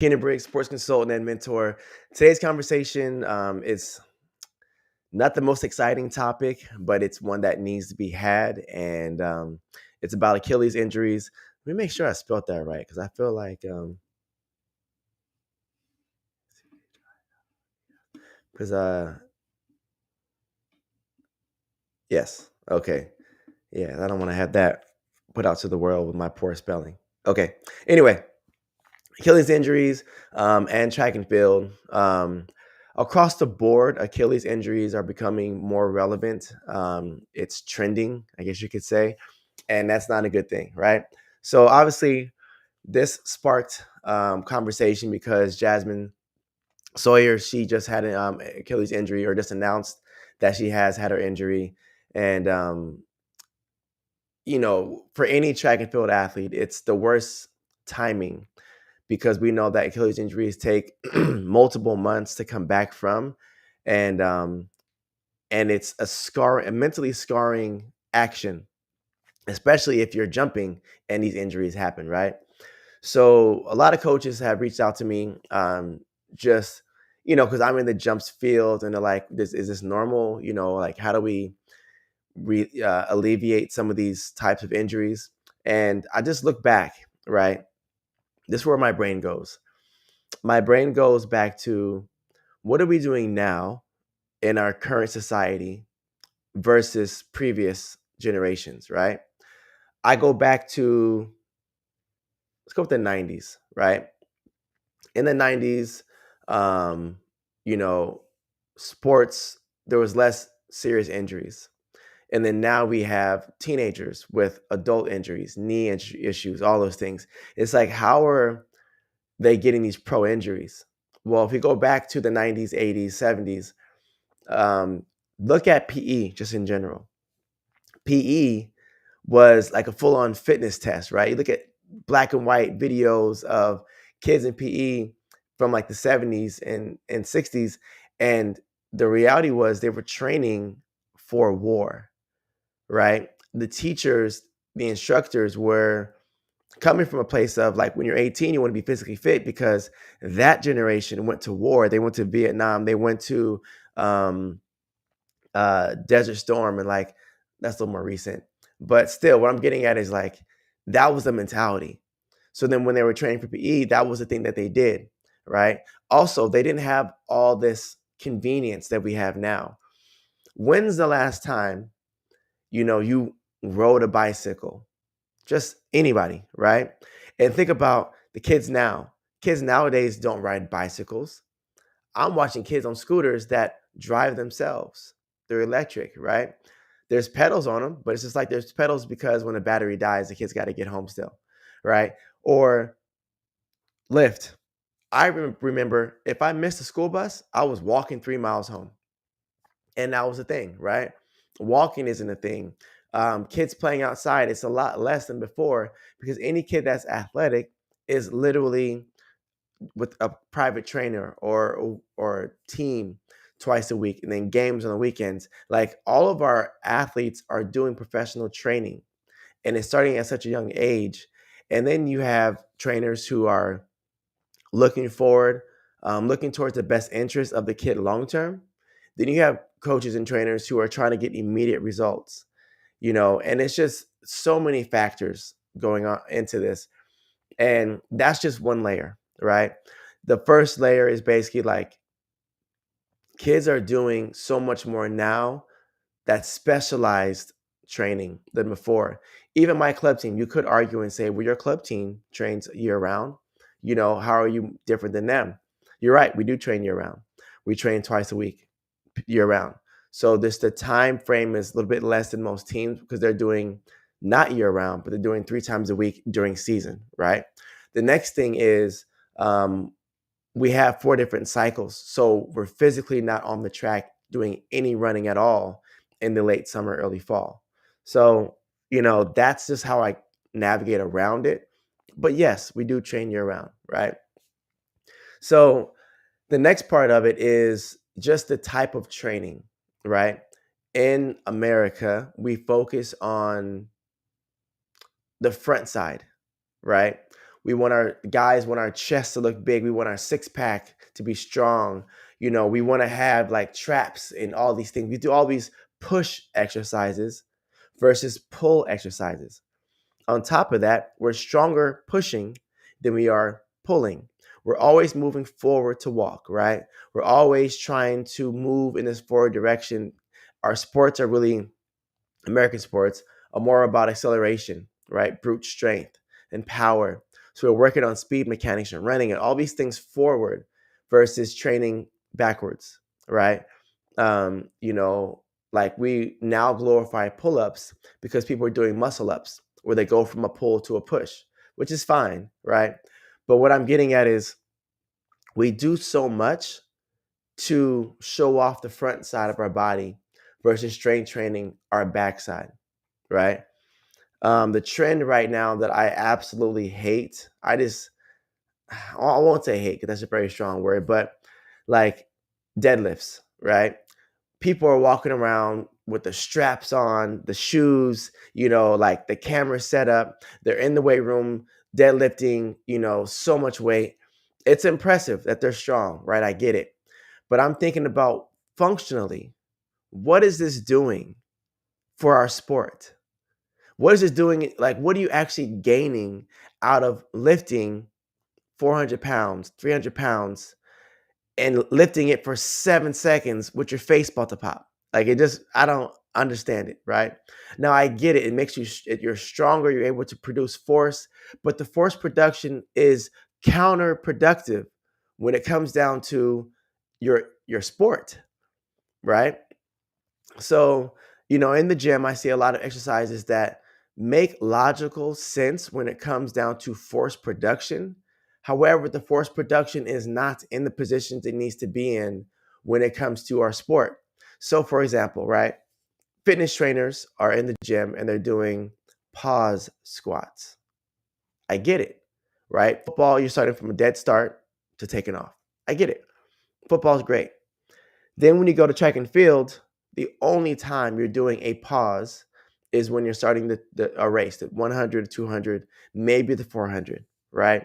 Kenny Briggs, sports consultant and mentor. Today's conversation is not the most exciting topic, but it's one that needs to be had, and it's about Achilles injuries. Let me make sure I spelled that right because I feel like because yes, okay, yeah, I don't want to have that put out to the world with my poor spelling. Okay, anyway, Achilles injuries and track and field. Across the board, Achilles injuries are becoming more relevant. It's trending, I guess you could say, and that's not a good thing, right? So obviously, this sparked conversation because Jasmine Sawyer, she just had an Achilles injury, or just announced that she has had her injury, and for any track and field athlete, it's the worst timing because we know that Achilles injuries take multiple months to come back from, and it's a mentally scarring action, especially if you're jumping and these injuries happen, right? So a lot of coaches have reached out to me, just because I'm in the jumps field, and they're like, "This is this normal? Like how do we alleviate some of these types of injuries?" And I just look back, right? This is where my brain goes. My brain goes back to what are we doing now in our current society versus previous generations, right? I go back to, let's go with the 90s, right? In the 90s, um, you know, sports, there was less serious injuries. And then now we have teenagers with adult injuries, issues, all those things. It's like, how are they getting these pro injuries? Well, if we go back to the 90s, 80s, 70s, um, look at PE just in general. PE was like a full on fitness test, right? You look at black and white videos of kids in PE from like the 70s and 60s. And the reality was they were training for war, right? The teachers, the instructors were coming from a place of like, when you're 18, you want to be physically fit because that generation went to war. They went to Vietnam. They went to Desert Storm, and like that's a little more recent. But still, what I'm getting at is like that was the mentality. So then when they were training for PE, that was the thing that they did, right? Also, they didn't have all this convenience that we have now. When's the last time you rode a bicycle? Just anybody, right? And think about the kids now. Kids nowadays don't ride bicycles. I'm watching kids on scooters that drive themselves. They're electric, right? There's pedals on them, but it's just like there's pedals because when the battery dies, the kid's got to get home still, right? Or Lyft. I remember if I missed a school bus, I was walking 3 miles home. And that was the thing, right? Walking isn't a thing. Kids playing outside, it's a lot less than before because any kid that's athletic is literally with a private trainer or team twice a week, and then games on the weekends. Like all of our athletes are doing professional training, and it's starting at such a young age. And then you have trainers who are looking forward, looking towards the best interest of the kid long term. Then you have coaches and trainers who are trying to get immediate results, and it's just so many factors going on into this. And that's just one layer, right? The first layer is basically like kids are doing so much more now that's specialized training than before. Even my club team, you could argue and say, well, your club team trains year round. How are you different than them? You're right. We do train year round. We train twice a week, year round. So the time frame is a little bit less than most teams because they're doing not year round, but they're doing 3 times a week during season, right? The next thing is we have 4 different cycles. So we're physically not on the track doing any running at all in the late summer, early fall. So, that's just how I navigate around it. But yes, we do train year round, right? So the next part of it is just the type of training, right? In America, we focus on the front side, right? We want our guys want our chest to look big. We want our six pack to be strong. We want to have like traps and all these things. We do all these push exercises versus pull exercises. On top of that, we're stronger pushing than we are pulling. We're always moving forward to walk, right? We're always trying to move in this forward direction. Our sports are really, American sports are more about acceleration, right? Brute strength and power. So we're working on speed mechanics and running and all these things forward versus training backwards, right? um, you know, like we now glorify pull-ups because people are doing muscle ups where they go from a pull to a push, which is fine, right? But what I'm getting at is we do so much to show off the front side of our body versus strength training our backside, right? The trend right now that I absolutely hate, I won't say hate because that's a very strong word, but like deadlifts, right? People are walking around with the straps on, the shoes, like the camera set up. They're in the weight room deadlifting, so much weight. It's impressive that they're strong, right? I get it. But I'm thinking about functionally, what is this doing for our sport? What is this doing? Like, what are you actually gaining out of lifting 400 pounds, 300 pounds, and lifting it for 7 seconds with your face about to pop? Like I don't understand it, right? Now I get it. It makes you're stronger. You're able to produce force, but the force production is counterproductive when it comes down to your sport, right? So, in the gym, I see a lot of exercises that make logical sense when it comes down to force production. However, the force production is not in the positions it needs to be in when it comes to our sport. So, for example, right, fitness trainers are in the gym and they're doing pause squats. I get it, right? Football, you're starting from a dead start to taking off. I get it. Football's great. Then when you go to track and field, the only time you're doing a pause is when you're starting a race, the 100, 200, maybe the 400, right?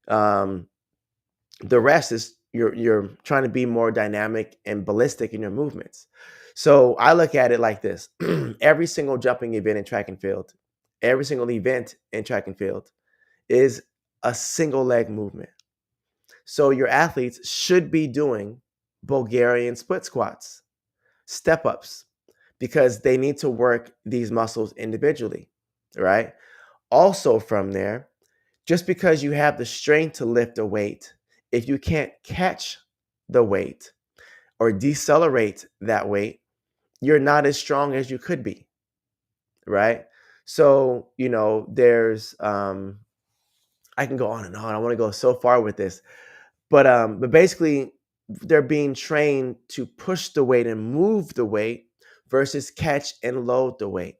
Um, the rest is you're trying to be more dynamic and ballistic in your movements. So I look at it like this: every single jumping event in track and field, every single event in track and field is a single leg movement. So your athletes should be doing Bulgarian split squats, step ups, because they need to work these muscles individually, right? Also, from there, just because you have the strength to lift a weight, if you can't catch the weight or decelerate that weight, you're not as strong as you could be, right? So, there's I can go on and on. I want to go so far with this. But basically, they're being trained to push the weight and move the weight versus catch and load the weight.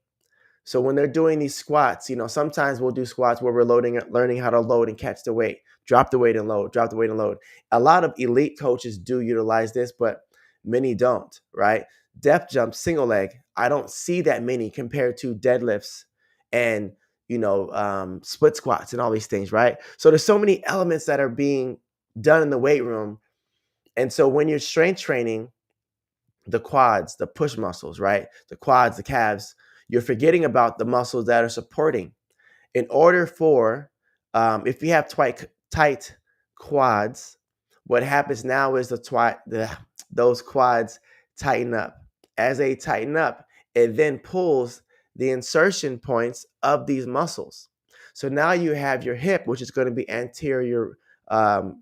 So when they're doing these squats, sometimes we'll do squats where we're learning how to load and catch the weight, drop the weight and load, drop the weight and load. A lot of elite coaches do utilize this, but many don't, right? Depth jump, single leg, I don't see that many compared to deadlifts and split squats and all these things, right? So there's so many elements that are being done in the weight room. And so when you're strength training, the quads, the push muscles, right? The quads, the calves, you're forgetting about the muscles that are supporting. In order for, if you have tight quads, what happens now is those quads tighten up. As they tighten up, it then pulls the insertion points of these muscles. So now you have your hip, which is going to be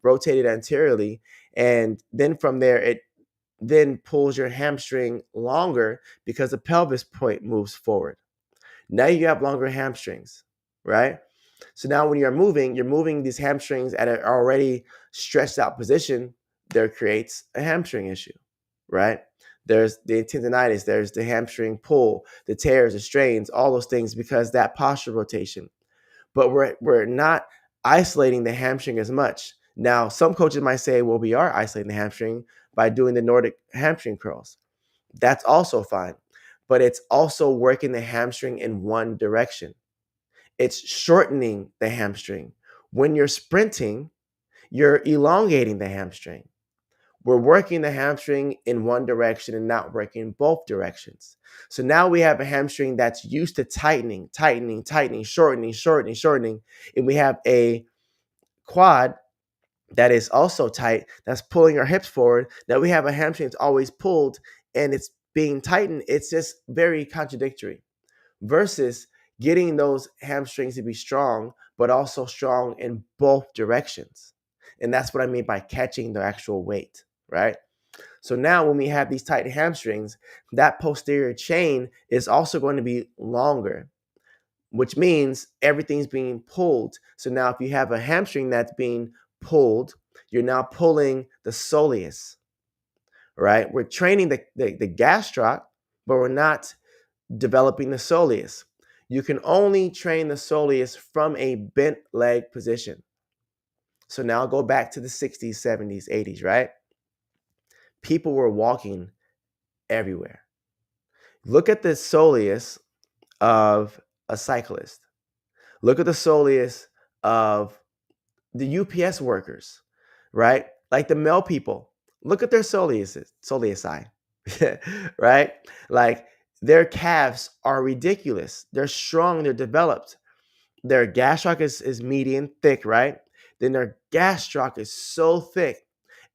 rotated anteriorly. And then from there, it then pulls your hamstring longer because the pelvis point moves forward. Now you have longer hamstrings, right? So now when you're moving these hamstrings at an already stretched out position, there creates a hamstring issue, right? There's the tendonitis, there's the hamstring pull, the tears, the strains, all those things because that posture rotation. But we're not isolating the hamstring as much. Now, some coaches might say, well, we are isolating the hamstring by doing the Nordic hamstring curls. That's also fine, but it's also working the hamstring in one direction. It's shortening the hamstring When you're sprinting, you're elongating the hamstring. We're working the hamstring in one direction and not working in both directions. So now we have a hamstring that's used to tightening, tightening, tightening, shortening, shortening, shortening. And we have a quad that is also tight, that's pulling our hips forward. Now we have a hamstring that's always pulled and it's being tightened. It's just very contradictory versus getting those hamstrings to be strong, but also strong in both directions. And that's what I mean by catching the actual weight, right? So now when we have these tight hamstrings, that posterior chain is also going to be longer, which means everything's being pulled. So now if you have a hamstring that's being pulled, you're now pulling the soleus, right? We're training the gastroc, but we're not developing the soleus. You can only train the soleus from a bent leg position. So now go back to the 60s, 70s, 80s, right? People were walking everywhere. Look at the soleus of a cyclist. Look at the soleus of the UPS workers, right? Like the male people. Look at their soleusi, right? Like their calves are ridiculous. They're strong, they're developed. Their gastroc is median, thick, right? Then their gastroc is so thick,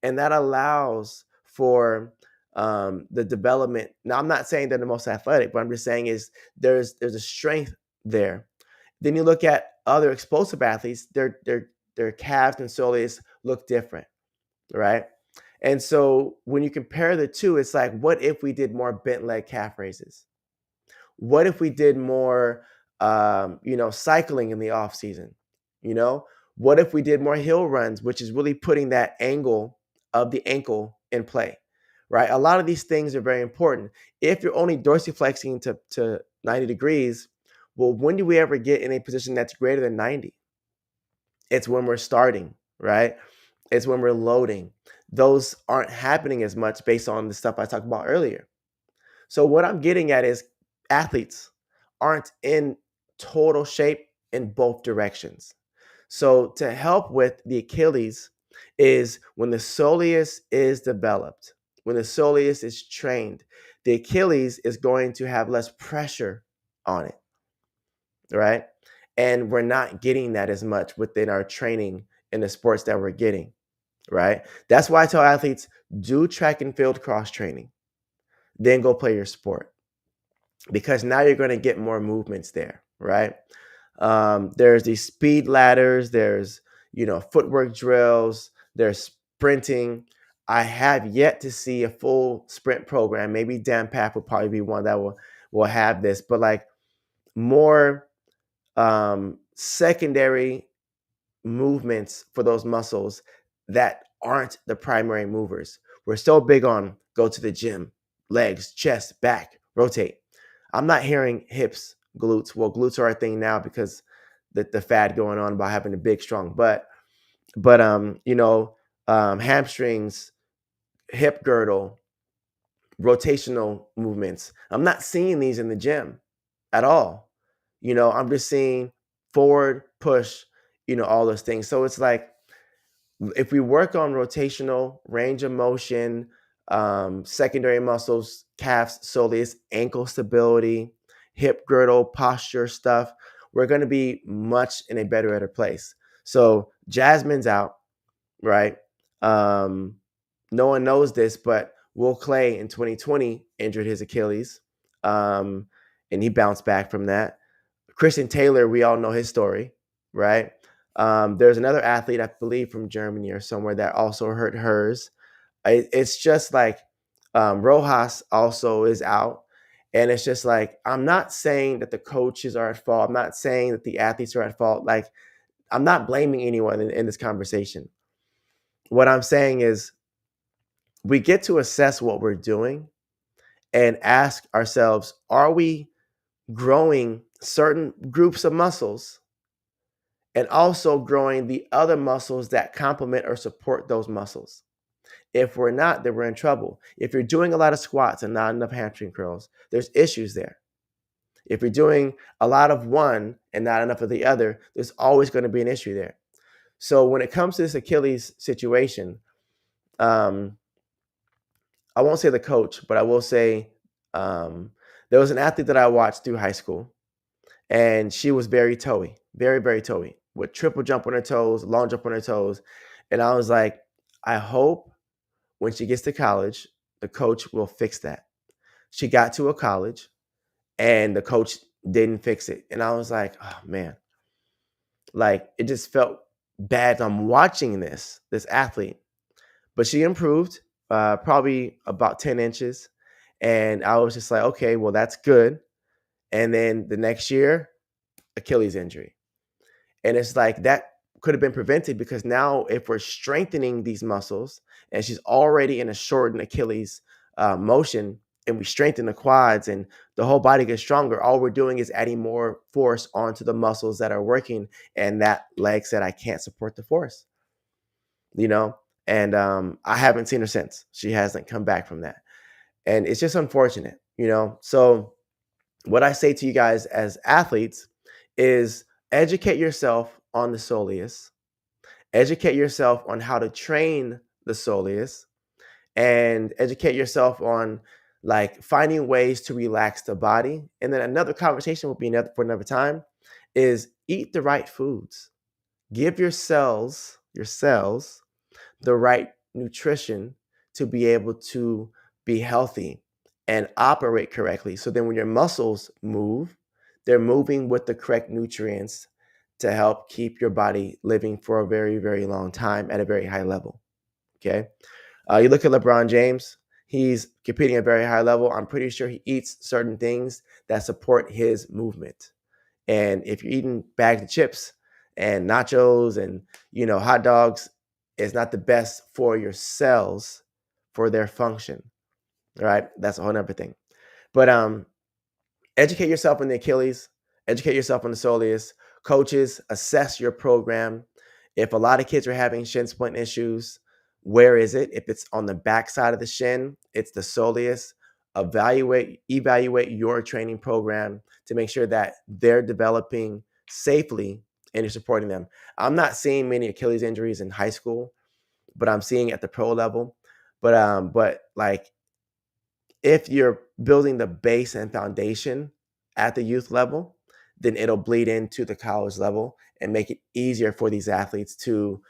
and that allows for the development. Now, I'm not saying they're the most athletic, but I'm just saying is there's a strength there. Then you look at other explosive athletes, their calves and soleus look different, right? And so when you compare the two, it's like, what if we did more bent leg calf raises? What if we did more, cycling in the off season? You know, what if we did more hill runs, which is really putting that angle of the ankle in play, right? A lot of these things are very important. If you're only dorsiflexing to 90 degrees, well, when do we ever get in a position that's greater than 90? It's when we're starting, right? It's when we're loading. Those aren't happening as much based on the stuff I talked about earlier. So what I'm getting at is athletes aren't in total shape in both directions. So to help with the Achilles is when the soleus is developed, when the soleus is trained, the Achilles is going to have less pressure on it, right? And we're not getting that as much within our training in the sports that we're getting, right? That's why I tell athletes, do track and field cross training, then go play your sport, because now you're going to get more movements there, right? There's these speed ladders, there's, footwork drills, there's sprinting. I have yet to see a full sprint program. Maybe Dan Path will probably be one that will have this, but like more secondary movements for those muscles that aren't the primary movers. We're so big on go to the gym, legs, chest, back, rotate. I'm not hearing hips, glutes. Well, glutes are a thing now because the fad going on about having a big, strong butt. But hamstrings, hip girdle, rotational movements. I'm not seeing these in the gym at all. I'm just seeing forward, push, all those things. So it's like if we work on rotational, range of motion, secondary muscles, calves, soleus, ankle stability, hip girdle, posture stuff, we're going to be much in a better place. So Jasmine's out, right? No one knows this, but Will Clay in 2020 injured his Achilles, and he bounced back from that. Christian Taylor, we all know his story, right? There's another athlete, I believe, from Germany or somewhere that also hurt hers. It's just like Rojas also is out. And it's just like, I'm not saying that the coaches are at fault. I'm not saying that the athletes are at fault. Like, I'm not blaming anyone in this conversation. What I'm saying is we get to assess what we're doing and ask ourselves, are we growing certain groups of muscles and also growing the other muscles that complement or support those muscles? If we're not, then we're in trouble. If you're doing a lot of squats and not enough hamstring curls, there's issues there. If you're doing a lot of one and not enough of the other, there's always going to be an issue there. So when it comes to this Achilles situation, um, I won't say the coach, but I will say um, there was an athlete that I watched through high school, and she was very toey, very, very toey, with triple jump on her toes, long jump on her toes. And I was like, I hope when she gets to college, the coach will fix that. She got to a college and the coach didn't fix it. And I was like, oh man, like it just felt bad. I'm watching this athlete, but she improved probably about 10 inches. And I was just like, okay, well, that's good. And then the next year, Achilles injury. And it's like that could have been prevented because now, if we're strengthening these muscles and she's already in a shortened Achilles motion, and we strengthen the quads and the whole body gets stronger, all we're doing is adding more force onto the muscles that are working. And that leg said, I can't support the force, you know? And I haven't seen her since. She hasn't come back from that. And it's just unfortunate, you know? So, what I say to you guys as athletes is educate yourself on the soleus, educate yourself on how to train the soleus, and educate yourself on like finding ways to relax the body. And then another conversation will be for another time is eat the right foods. Give your cells the right nutrition to be able to be healthy and operate correctly. So then when your muscles move, they're moving with the correct nutrients to help keep your body living for a very, very long time at a very high level. Okay. You look at LeBron James, he's competing at a very high level. I'm pretty sure he eats certain things that support his movement. And if you're eating bags of chips and nachos and hot dogs, it's not the best for your cells for their function. All right, that's a whole other thing. But educate yourself on the Achilles, educate yourself on the soleus. Coaches, assess your program. If a lot of kids are having shin splint issues, where is it? If it's on the back side of the shin, it's the soleus. Evaluate your training program to make sure that they're developing safely and you're supporting them. I'm not seeing many Achilles injuries in high school, but I'm seeing at the pro level. But like if you're building the base and foundation at the youth level, then it'll bleed into the college level and make it easier for these athletes to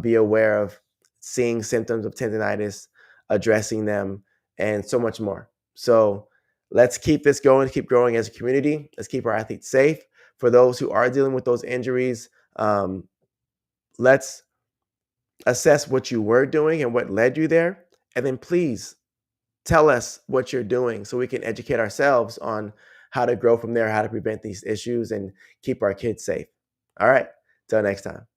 be aware of seeing symptoms of tendonitis, addressing them, and so much more. So let's keep this going, keep growing as a community. Let's keep our athletes safe. For those who are dealing with those injuries, let's assess what you were doing and what led you there. And then please tell us what you're doing so we can educate ourselves on how to grow from there, how to prevent these issues and keep our kids safe. All right. Till next time.